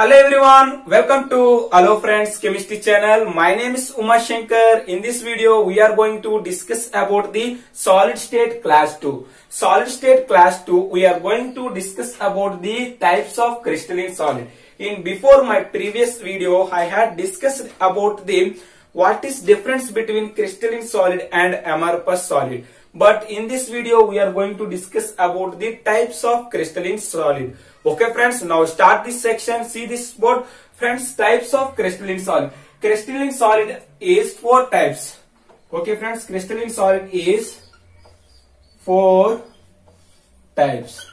Hello everyone, welcome to Hello Friends Chemistry channel. My name is Uma Shankar. In this video, we are going to discuss about the solid state class 2. Solid state class 2, we are going to discuss about the types of crystalline solid. Before my previous video, I had discussed about the what is difference between crystalline solid and amorphous solid. But in this video, we are going to discuss about the types of crystalline solid. Okay friends, now start this section. See this board. Friends, types of crystalline solid. Crystalline solid is 4 types. Okay friends, crystalline solid is 4 types.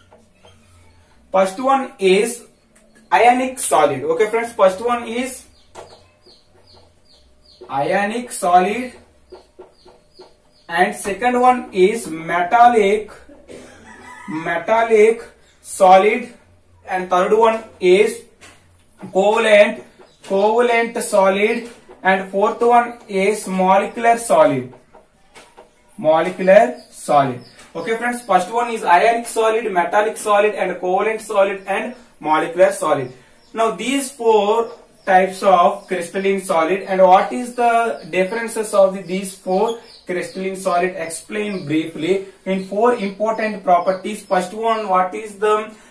First one is ionic solid. Okay friends, first one is ionic solid. And second one is metallic solid. And third one is covalent solid, and fourth one is molecular solid. Okay friends, first one is ionic solid, metallic solid, and covalent solid, and molecular solid. Now these 4 types of crystalline solid, and what is the differences of these 4 crystalline solid? Explain briefly in 4 important properties. First one,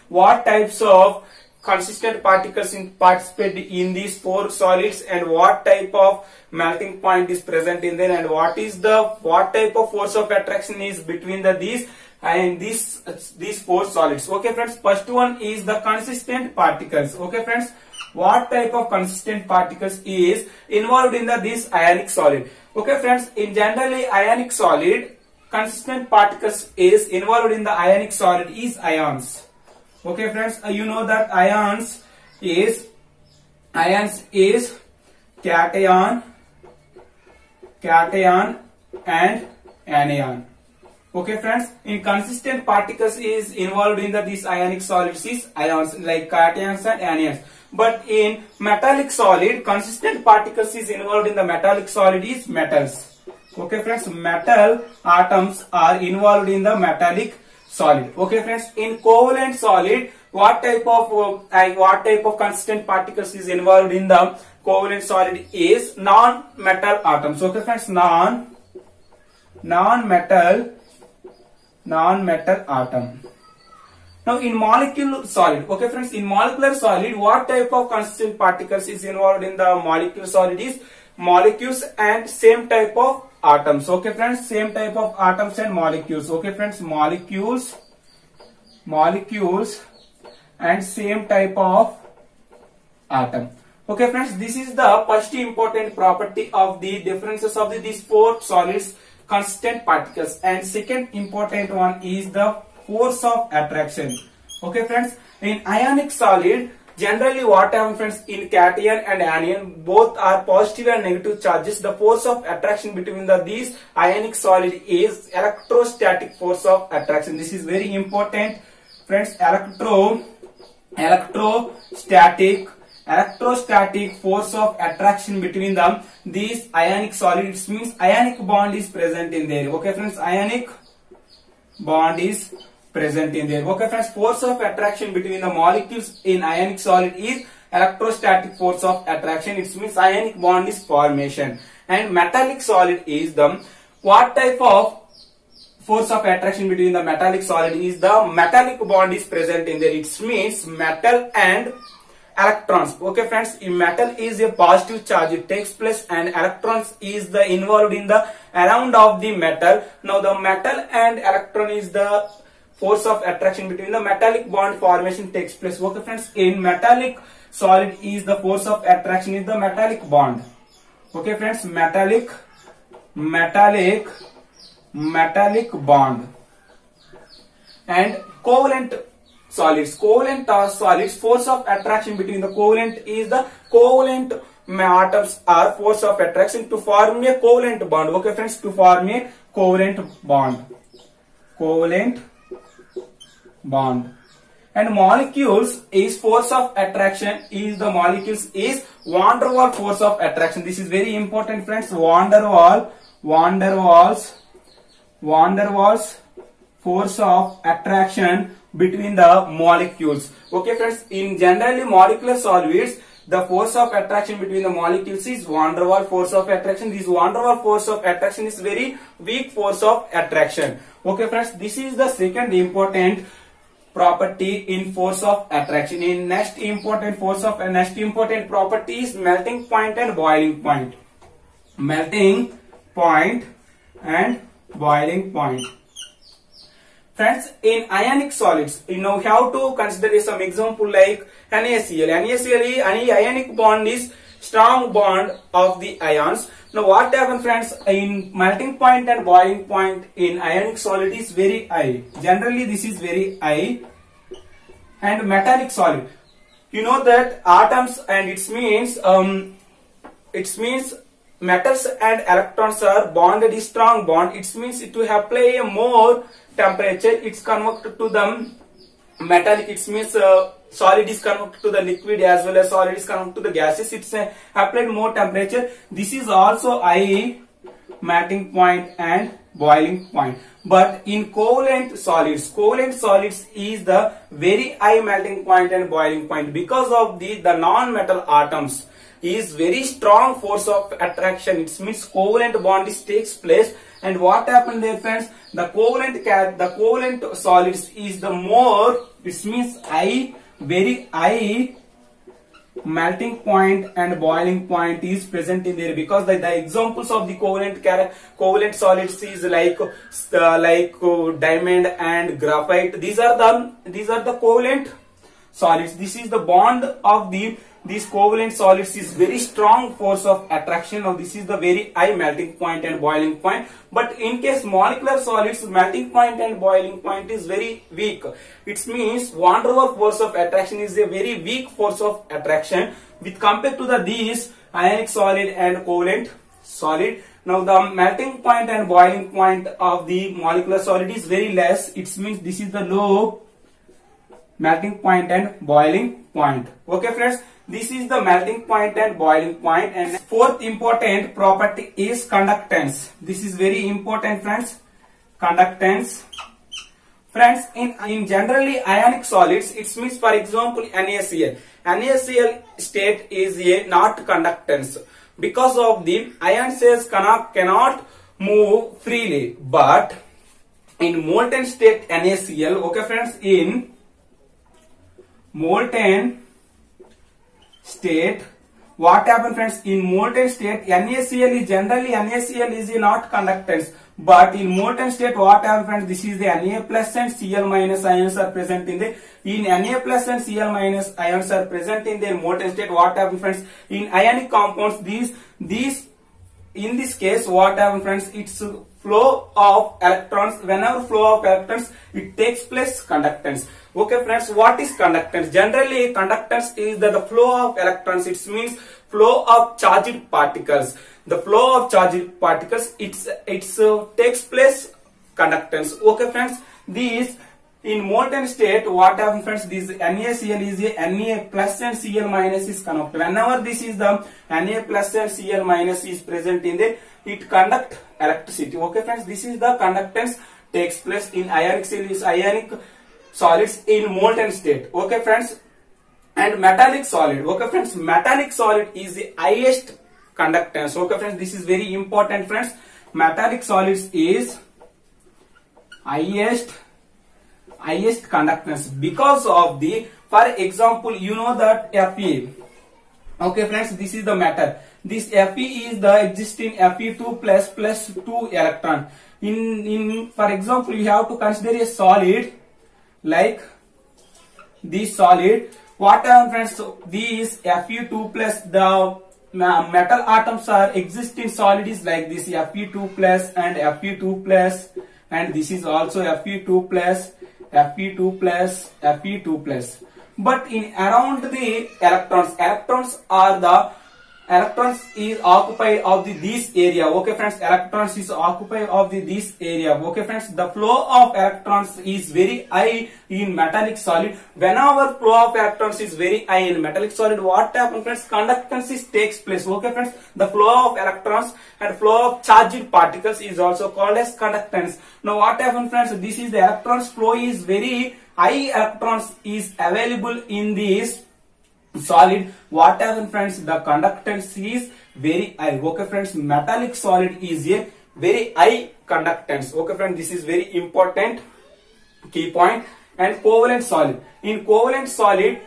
what types of consistent particles participate in these 4 solids, and what type of melting point is present in them, and what type of force of attraction is between these 4 solids. Okay friends, first one is the consistent particles. Okay friends, what type of consistent particles is involved in this ionic solid? Okay friends, in generally ionic solid, consistent particles is involved in the ionic solid is ions. Okay friends, you know that ions is cation and anion. Okay friends, in consistent particles is involved in these ionic solids is ions like cations and anions. But in metallic solid, consistent particles is involved in the metallic solid is metals. Okay friends, metal atoms are involved in the metallic solid. Okay friends, in covalent solid, what type of consistent particles is involved in the covalent solid is non-metal atoms. Okay friends, non-metal atom. Now in molecular solid, okay friends, in molecular solid, what type of consistent particles is involved in the molecular solid is molecules and same type of atoms. Okay friends, same type of atoms and molecules. Okay friends, molecules and same type of atom. Okay friends, this is the first important property of the differences of these 4 solids, consistent particles. And second important one is the force of attraction. Okay friends, in ionic solid, generally what happens friends, in cation and anion, both are positive and negative charges. The force of attraction between these ionic solid is electrostatic force of attraction. This is very important friends. Electrostatic force of attraction between these ionic solids means ionic bond is present in there. Okay friends, ionic bond is present in there. Okay friends, force of attraction between the molecules in ionic solid is electrostatic force of attraction. It means ionic bond is formation. And metallic solid is what type of force of attraction between the metallic solid is the metallic bond is present in there. It means metal and electrons. Okay friends, in metal is a positive charge, it takes place, and electrons is the involved in the around of the metal. Now the metal and electron is the force of attraction between the metallic bond formation takes place. Okay friends, in metallic solid is the force of attraction is the metallic bond. Okay friends, metallic bond. And covalent solids, force of attraction between the covalent is the covalent atoms are force of attraction to form a covalent bond. Okay friends, to form a covalent bond. And molecules is force of attraction is the molecules is van der Waals force of attraction. This is very important friends. Van der Waals force of attraction between the molecules. Okay friends, in generally molecular solids, the force of attraction between the molecules is van der Waals force of attraction. This van der Waals force of attraction is very weak force of attraction. Okay friends, this is the second important property in force of attraction. In next important property is melting point and boiling point. Melting point and boiling point. Friends, in ionic solids, you know how to consider some example like NaCl. NaCl is any ionic bond is strong bond of the ions. Now what happens friends, in melting point and boiling point in ionic solid is very high. Generally this is very high. And metallic solid, you know that atoms, and it means metals and electrons are bonded is strong bond. It means it will apply a more temperature, it's converted to the metallic. It means solid is converted to the liquid as well as solid is converted to the gases. It's applied more temperature. This is also high melting point and boiling point. But in covalent solids is the very high melting point and boiling point because of the non-metal atoms is very strong force of attraction. It means covalent bond takes place. And what happened there friends, the covalent solids is the more, it means very high melting point and boiling point is present in there, because the examples of the covalent solids is like diamond and graphite. These are the covalent solids. This is the bond of these covalent solids is very strong force of attraction. Now this is the very high melting point and boiling point. But in case molecular solids, melting point and boiling point is very weak. It means van der Waals force of attraction is a very weak force of attraction with compared to these ionic solid and covalent solid. Now the melting point and boiling point of the molecular solid is very less. It means this is the low melting point and boiling point. Okay friends, this is the melting point and boiling point. And fourth important property is conductance. This is very important friends, conductance. Friends, in generally ionic solids, it means for example NaCl. NaCl state is a not conductance because of the ion cells cannot move freely. But in molten state NaCl, okay friends, in molten state, what happens friends, in molten state NaCl is generally is a not conductance, but in molten state what happens friends, this is the Na plus and Cl minus ions are present in Na plus and Cl minus ions are present in their molten state. What happens friends, in ionic compounds, these in this case what happens friends, it's flow of electrons. Whenever flow of electrons, it takes place conductance. Okay friends, what is conductance? Generally conductance is the flow of electrons. It means flow of charged particles. The flow of charged particles, it's takes place conductance. Okay friends, these in molten state what happens friends, this NaCl is a Na plus and Cl minus is connected. Whenever this is the Na plus and Cl minus is present in there, it conduct electricity. Okay friends, this is the conductance takes place in ionic solids in molten state. Okay friends, and metallic solid. Okay friends, metallic solid is the highest conductance. Okay friends, this is very important friends. Metallic solids is highest conductance because of the, for example, you know that Fe. Okay friends, this is the metal. This Fe is the existing Fe2 plus 2 electron. In for example, you have to consider a solid like this solid. What happens friends, so these Fe2 plus, the metal atoms are existing solid is like this Fe2 plus and Fe2 plus, and this is also Fe2 plus, Fe2 plus, Fe2 plus. But in around the electrons are the electrons is occupied of this area. Okay friends, electrons is occupied of this area. Okay friends, the flow of electrons is very high in metallic solid. Whenever flow of electrons is very high in metallic solid, what happens friends? Conductance takes place. Okay friends, the flow of electrons and flow of charged particles is also called as conductance. Now what happens friends? This is the electrons flow is very high, electrons is available in this solid. What happens friends? The conductance is very high. Okay friends, metallic solid is a very high conductance. Okay friends, this is very important key point. And covalent solid, in covalent solid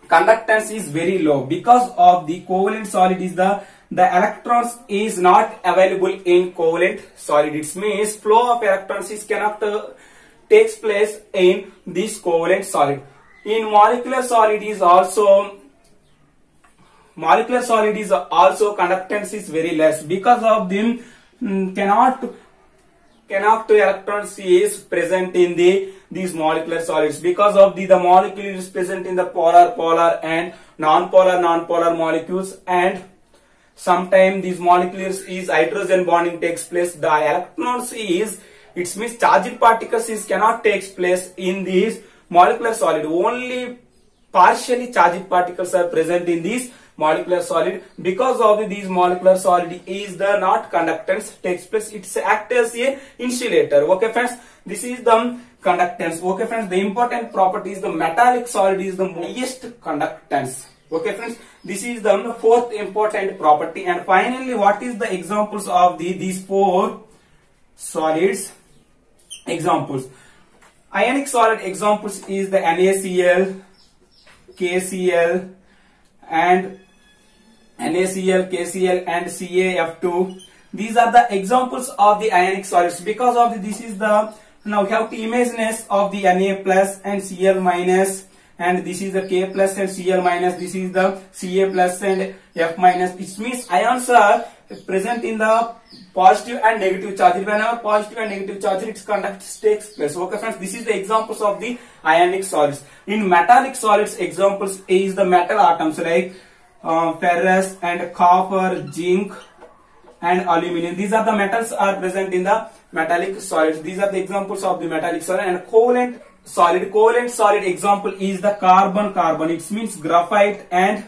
conductance is very low, because of the covalent solid is the electrons is not available in covalent solid. It means flow of electrons is cannot takes place in this covalent solid. In molecular solid is also conductance is very less, because of them cannot electrons is present in these molecular solids, because of the molecule is present in the polar and non-polar molecules, and sometimes these molecules is hydrogen bonding takes place. The electrons is, it means charged particles is cannot takes place in these molecular solid. Only partially charged particles are present in this molecular solid. Because of these molecular solid is the not conductance takes place. It acts as a insulator. Okay friends, this is the conductance. Okay friends, the important property is the metallic solid is the highest conductance. Okay friends, this is the fourth important property. And finally, what is the examples of these four solids? Examples. Ionic solid examples is the NaCl, KCl, and CaF2. These are the examples of the ionic solids. Because of this is the, now we have the imageness of the Na plus and Cl minus, and this is the K plus and Cl minus. This is the Ca plus and F minus. It means ions are present in the positive and negative charge. Whenever positive and negative charge, its conductance takes place. Okay friends, this is the examples of the ionic solids. In metallic solids, examples is the metal atoms like ferrous and copper, zinc, and aluminum. These are the metals are present in the metallic solids. These are the examples of the metallic solid. And covalent solid example is the carbon. It means graphite and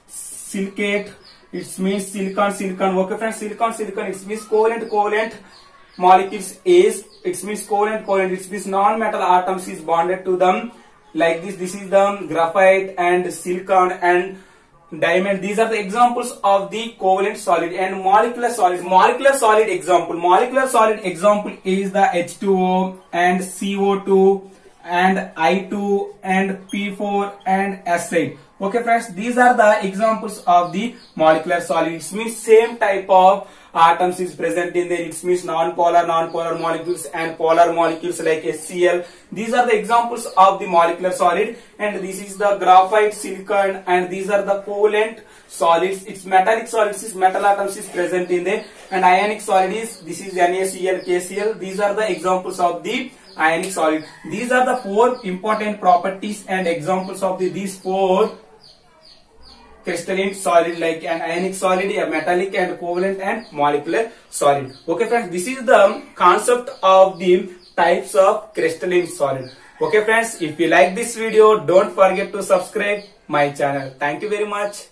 silicate. It means silicon. Okay friends, silicon. It means covalent molecules is, it means covalent. It means non-metal atoms is bonded to them like this. This is the graphite and silicon and diamond. These are the examples of the covalent solid. And molecular solid example is the H2O and CO2 and I2 and P4 and acid. Okay friends, these are the examples of the molecular solid. It means same type of atoms is present in there. It means non-polar molecules and polar molecules like HCl. These are the examples of the molecular solid. And this is the graphite, silicon, and these are the covalent solids. It's metallic solids is metal atoms is present in there. And ionic solid is, this is NaCl, KCl. These are the examples of the ionic solid. These are the four important properties and examples of these four crystalline solid like an ionic solid, a metallic and covalent and molecular solid. Okay friends, this is the concept of the types of crystalline solid. Okay friends, if you like this video, don't forget to subscribe my channel. Thank you very much.